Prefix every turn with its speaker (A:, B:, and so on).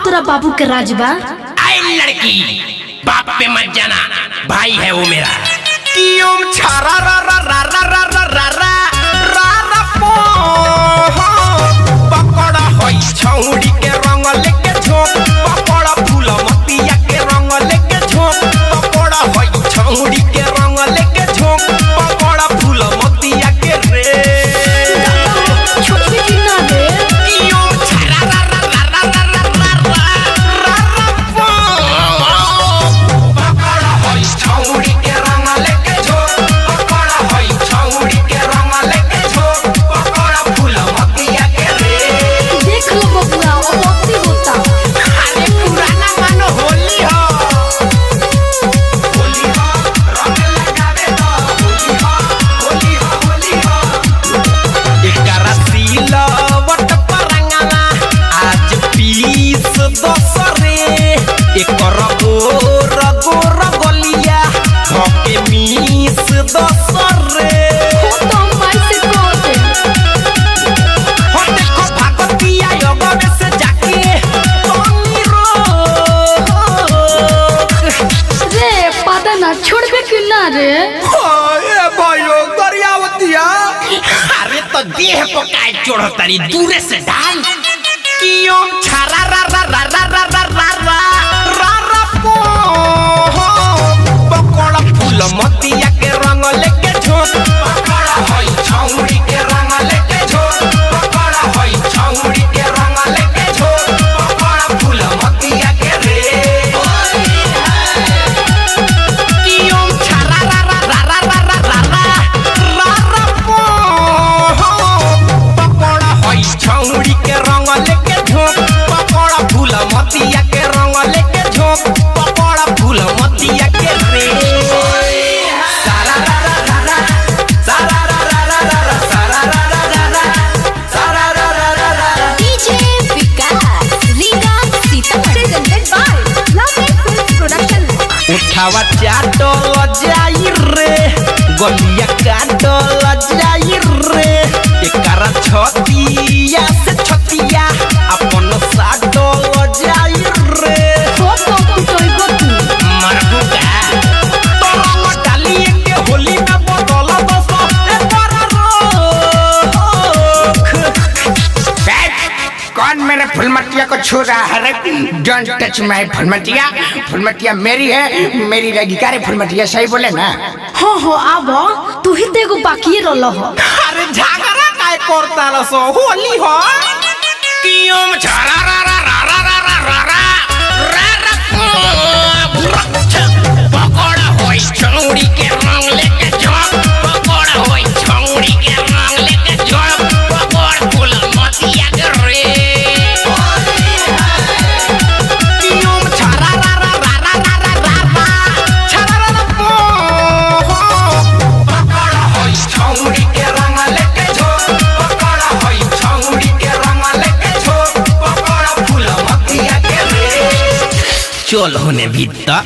A: तोरा बाबू के राजबा।
B: आई लड़की बाप पे मत जाना, भाई है वो मेरा।
C: छारा रा रा रा रा रा रा रा रा रा रा पो पकड़ा होई छौड़ी के रंग लेके झोंक, पकड़ा फूल मतिया के रंग लेके झोंक, पकड़ा होई छौड़ी के रंग लेके झोंक, पकड़ा फूल मतिया के रे
A: छोटी की ना रे।
C: छारा रा रा रा रा रा रा रा रा रा पो पकड़ा होई छौड़ी के रंग लेके झोंक, पकड़ा होई छौड़ी के रंग लेके झोंक, पकड़ा फूल मतिया के रे।
A: देख लो बबुआ वो मस्ती होता।
C: अरे पुराना मानो होली हो, होली हो रंग लगावे तो होली हो, होली हो, होली हो। एकरा सिलवट परंगना आज पीस दसरे, एकर गोर गोर गलिया धके मीस दसरे।
A: हो तो माई से कह दे।
C: हो देखो भागतिया योगवे से जाके तोनी रोक।
A: रे पता ना छोड़बे कि ना रे।
C: ए भाइयों दरियावतिया।
B: अरे तो देह को काय चोड़ तारी दूरे से डाल।
C: कियो छारा रा रा रा रा रा रा रा रा रा रा पो पकड़ा फूल मतिया के रंग लेके झोंक, पकड़ा होई छौड़ी के रंग लेके झोंक, पकड़ा होई छौड़ी के रंग लेके झोंक, पकड़ा फूल मतिया के रे। कियो छारा रा रा रा रा रा रा रा रा रा रा पो पकड़ा होई छौड़ी के रंग लेके झोंक, पकड़ा फूल मतिया के रंग लेके झोंक, पकड़ा फूल मतिया के रे। सारा रा रा रा रा सारा रा रा रा रा सारा रा रा रा रा सारा रा रा रा रा।
D: DJ Vikas Riga Sitamarhi presented by lovely films production.
C: उठावा चाटल जाई रे, गलिया काटल जाई रे, एकरा छतिया से छतिया अपन साटल जाई रे।
A: हो तो कुटइबो तू।
C: मरबू का तोरा मटाली के होली में बदल दस एकर रोक।
E: कौन मेरे फुलमतिया को छू रहा है रे? डोंट टच माय फुलमतिया। फुलमतिया मेरी है, मेरी रहेगी। क्या रे फुलमतिया सही बोले ना?
A: हाँ हो आबो तू ही तो एगो बाकी रल हो।
C: अरे झगड़ा काय करता रसो होली हो।
B: कियो छारा रा रा रा रा रा रा रा रा रा रा पकड़ा होई छौड़ी के रंग लेके झोंक, पकड़ा होई छौड़ी के रंग लेके झोंक, पकड़ फूल मतिया के रे।
C: कियो छारा रा रा रा रा रा रा रा रा छारा रा पो पकड़ा होई छौड़ी के रंग लेके झोंक, पकड़ा होई छौड़ी के रंग लेके झोंक, पकड़ा फूल मतिया के रे।
B: चल होने भीतर।